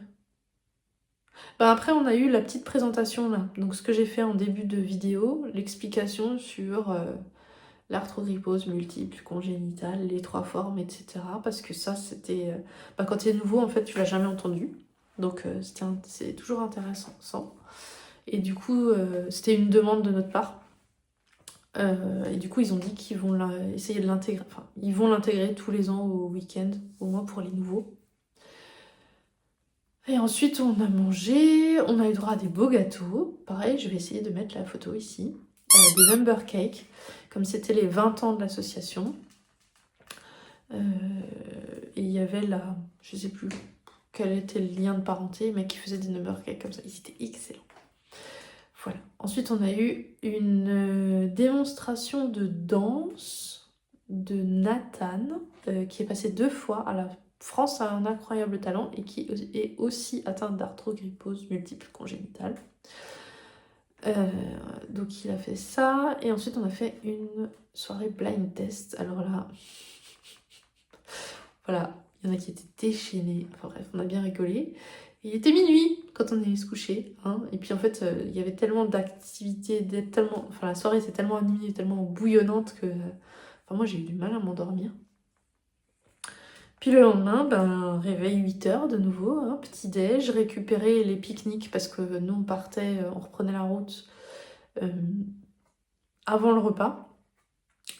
Ben après, on a eu la petite présentation là. Donc, ce que j'ai fait en début de vidéo, l'explication sur l'arthrogrypose multiple, congénitale, les 3 formes, etc. Parce que ça, c'était... quand tu es nouveau, en fait, tu l'as jamais entendu. Donc, c'est toujours intéressant. Et du coup, c'était une demande de notre part. Et du coup, ils ont dit qu'ils vont essayer de l'intégrer. Enfin, ils vont l'intégrer tous les ans au week-end, au moins pour les nouveaux. Et ensuite, on a mangé, on a eu droit à des beaux gâteaux. Pareil, je vais essayer de mettre la photo ici. Des number cakes, comme c'était les 20 ans de l'association. Et il y avait là, je sais plus quel était le lien de parenté, mais qui faisait des number cakes comme ça. Ils étaient excellents. Voilà. Ensuite, on a eu une démonstration de danse de Nathan, qui est passé 2 fois à la France a un incroyable talent et qui est aussi atteint d'arthrogrypose multiple congénitale. Donc il a fait ça et ensuite on a fait une soirée blind test. Alors là, voilà, il y en a qui étaient déchaînés. Enfin bref, on a bien rigolé. Il était minuit quand on est allé se coucher, hein. Et puis en fait, il y avait tellement d'activités, enfin la soirée était tellement animée, tellement bouillonnante que, enfin moi j'ai eu du mal à m'endormir. Puis le lendemain, réveil 8h de nouveau, hein, petit déj, récupérer les pique-niques parce que nous on partait, on reprenait la route avant le repas.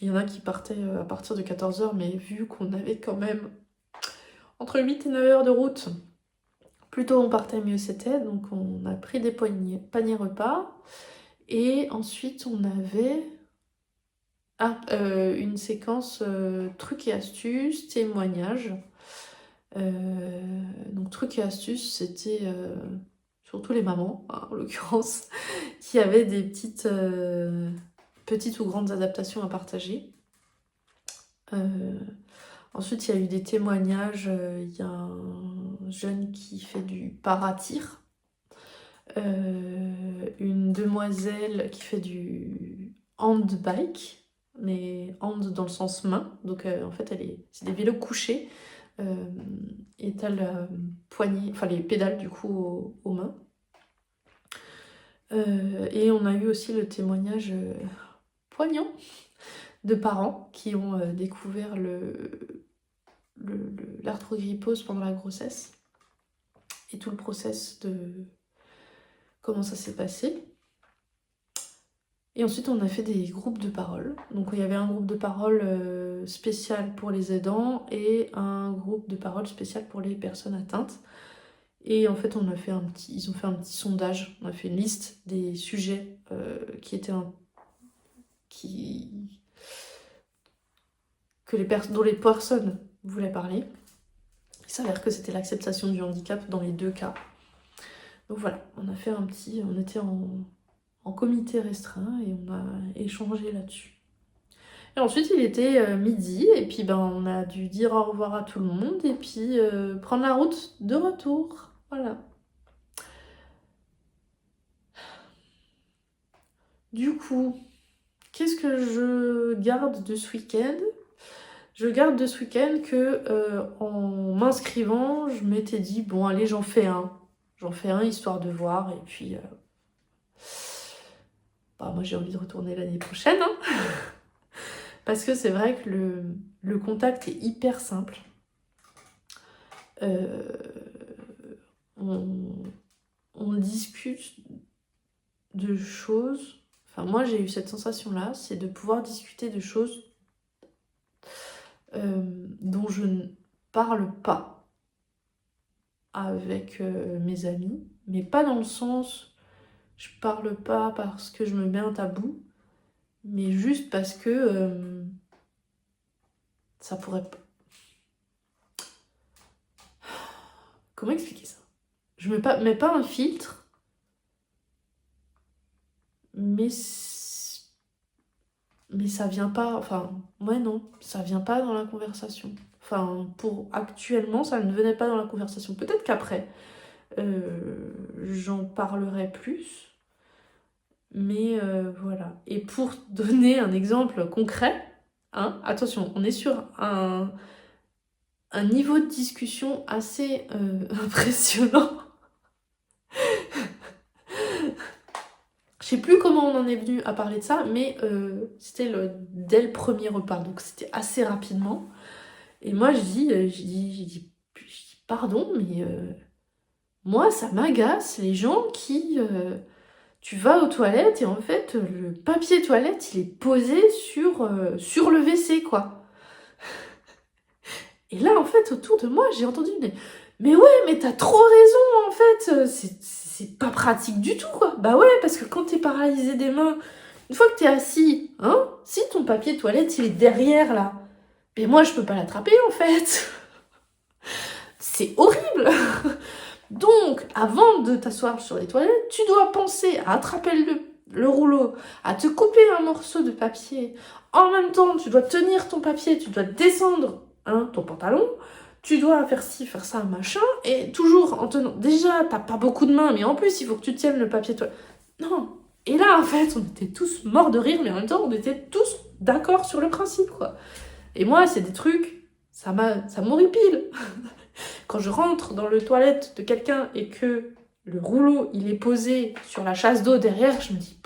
Il y en a qui partaient à partir de 14h, mais vu qu'on avait quand même entre 8 et 9 heures de route, plus tôt on partait, mieux c'était. Donc on a pris des paniers repas. Et ensuite on avait une séquence trucs et astuces, témoignages. Donc trucs et astuces, c'était surtout les mamans, hein, en l'occurrence, qui avaient des petites ou grandes adaptations à partager. Ensuite, il y a eu des témoignages. Il y a un jeune qui fait du paratir. Une demoiselle qui fait du handbike, mais hand dans le sens main. Donc en fait, c'est des vélos couchés. Et t'as la poignée, enfin les pédales du coup aux mains. Et on a eu aussi le témoignage poignant de parents qui ont découvert l'arthrogrypose pendant la grossesse et tout le process de comment ça s'est passé. Et ensuite, on a fait des groupes de parole. Donc, il y avait un groupe de parole spécial pour les aidants et un groupe de parole spécial pour les personnes atteintes. Et en fait, ils ont fait un petit sondage. On a fait une liste des sujets dont les personnes voulaient parler. Il s'avère que c'était l'acceptation du handicap dans les 2 cas. Donc voilà, on était en comité restreint et on a échangé là-dessus. Et ensuite, il était midi, et puis on a dû dire au revoir à tout le monde, et puis prendre la route de retour. Voilà. Du coup, qu'est-ce que je garde de ce week-end ? Je garde de ce week-end que en m'inscrivant, je m'étais dit, bon allez, j'en fais un. J'en fais un histoire de voir, et puis... moi j'ai envie de retourner l'année prochaine, hein. Parce que c'est vrai que le contact est hyper simple. On discute de choses... Enfin, moi j'ai eu cette sensation-là, c'est de pouvoir discuter de choses dont je ne parle pas avec mes amis, mais pas dans le sens... Je parle pas parce que je me mets un tabou, mais juste parce que ça pourrait... Comment expliquer ça ? Je mets pas un filtre, mais ça vient pas... Enfin, ouais, non, ça vient pas dans la conversation. Enfin, actuellement, ça ne venait pas dans la conversation. Peut-être qu'après, j'en parlerai plus, mais voilà. Et pour donner un exemple concret, hein, attention, on est sur un niveau de discussion assez impressionnant. Je sais plus comment on en est venu à parler de ça, mais c'était dès le premier repas, donc c'était assez rapidement. Et moi je dis pardon, mais moi ça m'agace les gens qui... tu vas aux toilettes et en fait le papier toilette il est posé sur le WC, quoi. Et là en fait autour de moi j'ai entendu mais ouais, mais t'as trop raison en fait, c'est pas pratique du tout, quoi. Bah ouais, parce que quand t'es paralysé des mains, une fois que t'es assis, hein, si ton papier toilette il est derrière là, mais moi je peux pas l'attraper en fait. C'est horrible. Donc, avant de t'asseoir sur les toilettes, tu dois penser à attraper le rouleau, à te couper un morceau de papier. En même temps, tu dois tenir ton papier, tu dois descendre ton pantalon, tu dois faire ci, faire ça, machin, et toujours en tenant... Déjà, t'as pas beaucoup de mains, mais en plus, il faut que tu tiennes le papier toilette. Non. Et là, en fait, on était tous morts de rire, mais en même temps, on était tous d'accord sur le principe, quoi. Et moi, c'est des trucs, ça m'horripile. Quand je rentre dans le toilette de quelqu'un et que le rouleau, il est posé sur la chasse d'eau derrière, je me dis...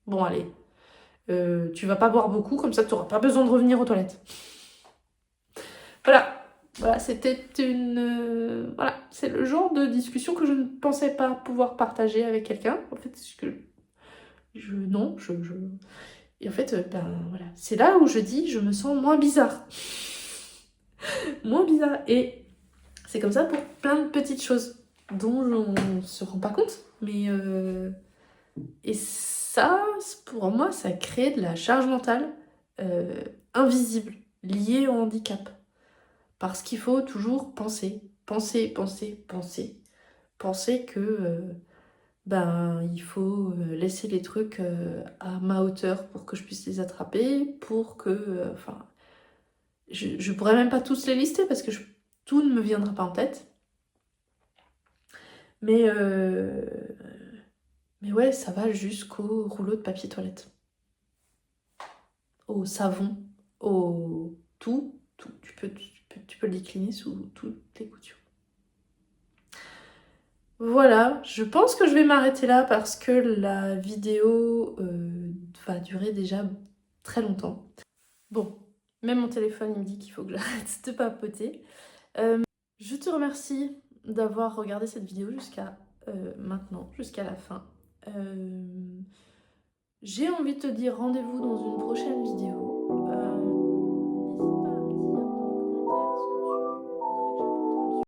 Bon, allez, tu vas pas boire beaucoup, comme ça, tu n'auras pas besoin de revenir aux toilettes. Voilà, c'était voilà, c'est le genre de discussion que je ne pensais pas pouvoir partager avec quelqu'un. En fait, c'est que non. Et en fait, voilà, c'est là où je dis, je me sens moins bizarre. Moins bizarre. Et c'est comme ça pour plein de petites choses dont on ne se rend pas compte. Mais et ça, pour moi, ça crée de la charge mentale invisible, liée au handicap. Parce qu'il faut toujours penser que il faut laisser les trucs à ma hauteur pour que je puisse les attraper, pour que... je pourrais même pas tous les lister parce que tout ne me viendra pas en tête. Mais ouais, ça va jusqu'au rouleau de papier toilette. Au savon, au tout. Tu peux le décliner sous toutes les coutures. Voilà, je pense que je vais m'arrêter là parce que la vidéo va durer déjà très longtemps. Bon, Même mon téléphone, il me dit qu'il faut que j'arrête de papoter. Je te remercie d'avoir regardé cette vidéo jusqu'à maintenant, jusqu'à la fin. J'ai envie de te dire rendez-vous dans une prochaine vidéo.